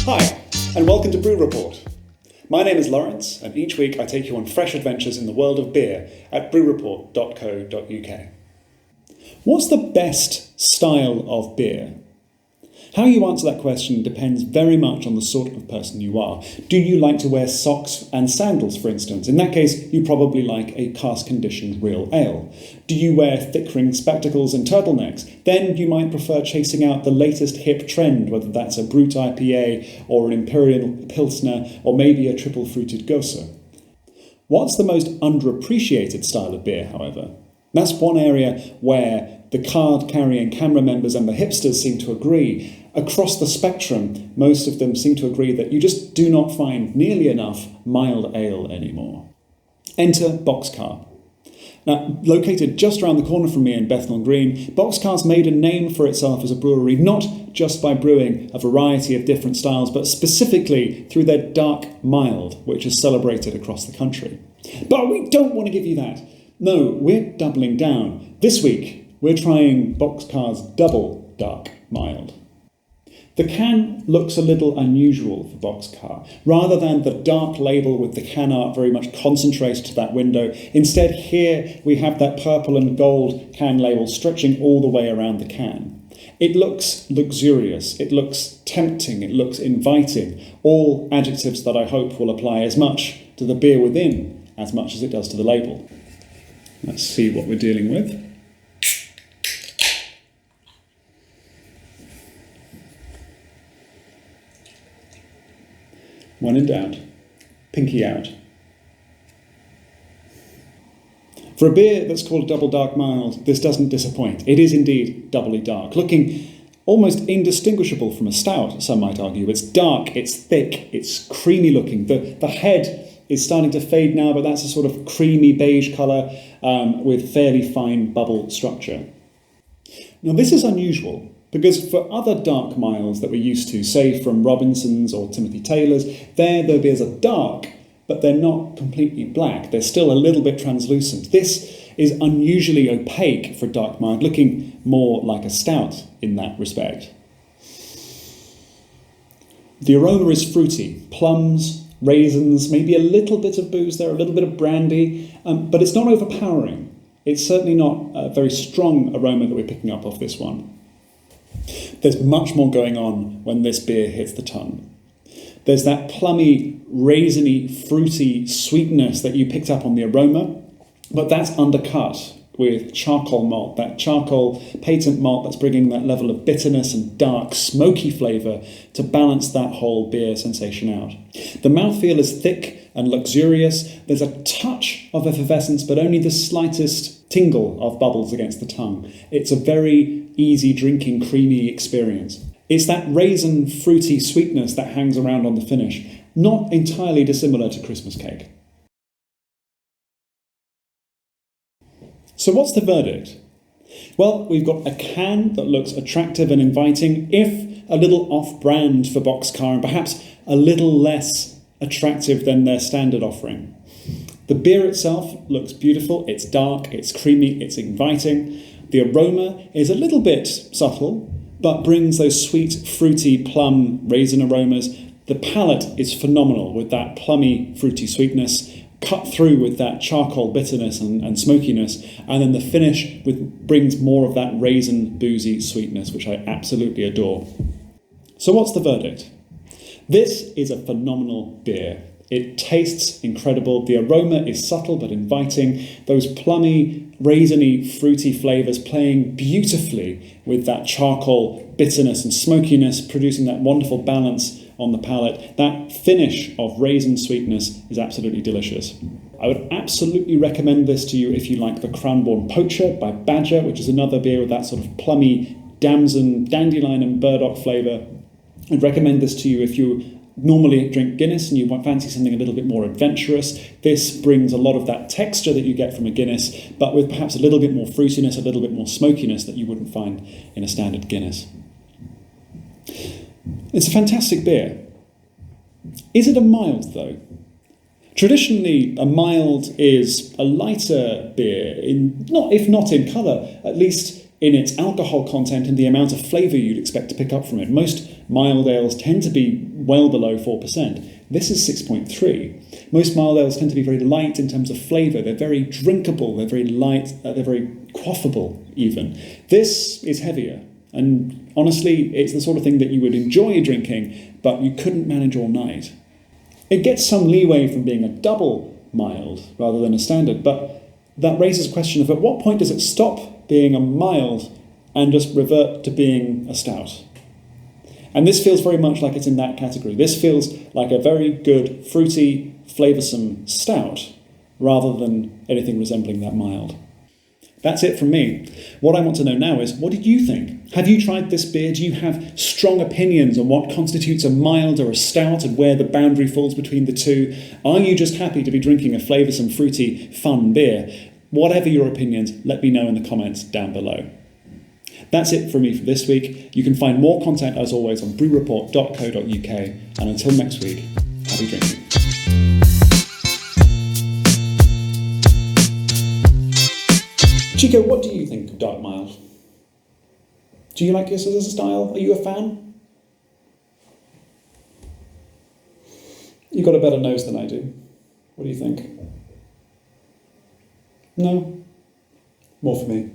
Hi, and welcome to Brew Report. My name is Lawrence, and each week I take you on fresh adventures in the world of beer at brewreport.co.uk. What's the best style of beer? How you answer that question depends very much on the sort of person you are. Do you like to wear socks and sandals, for instance? In that case, you probably like a cask-conditioned real ale. Do you wear thick-ringed spectacles and turtlenecks? Then you might prefer chasing out the latest hip trend, whether that's a Brut IPA or an Imperial Pilsner or maybe a triple-fruited Gose. What's the most underappreciated style of beer, however? That's one area where the card-carrying camera members and the hipsters seem to agree. Across the spectrum, most of them seem to agree that you just do not find nearly enough mild ale anymore. Enter Boxcar. Now, located just around the corner from me in Bethnal Green, Boxcar's made a name for itself as a brewery, not just by brewing a variety of different styles, but specifically through their dark mild, which is celebrated across the country. But we don't want to give you that. No, we're doubling down. This week, we're trying Boxcar's Double Dark Mild. The can looks a little unusual for Boxcar. Rather than the dark label with the can art very much concentrated to that window, instead here we have that purple and gold can label stretching all the way around the can. It looks luxurious, it looks tempting, it looks inviting, all adjectives that I hope will apply as much to the beer within as much as it does to the label. Let's see what we're dealing with. When in doubt, pinky out. For a beer that's called Double Dark Mild, this doesn't disappoint. It is indeed doubly dark, looking almost indistinguishable from a stout, some might argue. It's dark, it's thick, it's creamy looking. The head is starting to fade now, but that's a sort of creamy beige colour with fairly fine bubble structure. Now this is unusual, because for other dark miles that we're used to, say from Robinson's or Timothy Taylor's, their beers are dark, but they're not completely black. They're still a little bit translucent. This is unusually opaque for dark mild, looking more like a stout in that respect. The aroma is fruity, plums, raisins, maybe a little bit of booze there, a little bit of brandy, but it's not overpowering. It's certainly not a very strong aroma that we're picking up off this one. There's much more going on when this beer hits the tongue. There's that plummy, raisiny, fruity sweetness that you picked up on the aroma, but that's undercut with charcoal malt, that charcoal patent malt that's bringing that level of bitterness and dark, smoky flavour to balance that whole beer sensation out. The mouthfeel is thick and luxurious. There's a touch of effervescence, but only the slightest tingle of bubbles against the tongue. It's a very easy drinking, creamy experience. It's that raisin fruity sweetness that hangs around on the finish, not entirely dissimilar to Christmas cake. So what's the verdict? Well, we've got a can that looks attractive and inviting, if a little off-brand for Boxcar and perhaps a little less attractive than their standard offering. The beer itself looks beautiful, it's dark, it's creamy, it's inviting. The aroma is a little bit subtle, but brings those sweet, fruity, plum, raisin aromas. The palate is phenomenal with that plummy, fruity sweetness, cut through with that charcoal bitterness and smokiness, and then the finish brings more of that raisin, boozy sweetness, which I absolutely adore. So what's the verdict? This is a phenomenal beer. It tastes incredible. The aroma is subtle but inviting. Those plummy, raisiny, fruity flavours playing beautifully with that charcoal bitterness and smokiness, producing that wonderful balance on the palate. That finish of raisin sweetness is absolutely delicious. I would absolutely recommend this to you if you like the Cranbourne Poacher by Badger, which is another beer with that sort of plummy damson, dandelion and burdock flavour. I'd recommend this to you if you normally drink Guinness and you fancy something a little bit more adventurous. This brings a lot of that texture that you get from a Guinness, but with perhaps a little bit more fruitiness, a little bit more smokiness that you wouldn't find in a standard Guinness. It's a fantastic beer. Is it a mild though? Traditionally, a mild is a lighter beer, if not in colour, at least in its alcohol content and the amount of flavour you'd expect to pick up from it. Most mild ales tend to be well below 4%. This is 6.3. Most mild ales tend to be very light in terms of flavour. They're very drinkable, they're very light, they're very quaffable even. This is heavier, and honestly, it's the sort of thing that you would enjoy drinking, but you couldn't manage all night. It gets some leeway from being a double mild rather than a standard, but that raises a question of at what point does it stop being a mild and just revert to being a stout? And this feels very much like it's in that category. This feels like a very good, fruity, flavoursome stout rather than anything resembling that mild. That's it from me. What I want to know now is, what did you think? Have you tried this beer? Do you have strong opinions on what constitutes a mild or a stout and where the boundary falls between the two? Are you just happy to be drinking a flavoursome, fruity, fun beer? Whatever your opinions, let me know in the comments down below. That's it from me for this week. You can find more content as always on brewreport.co.uk, and until next week, happy drinking. Chico, what do you think of Dark Mild? Do you like this as a style? Are you a fan? You've got a better nose than I do. What do you think? No? More for me.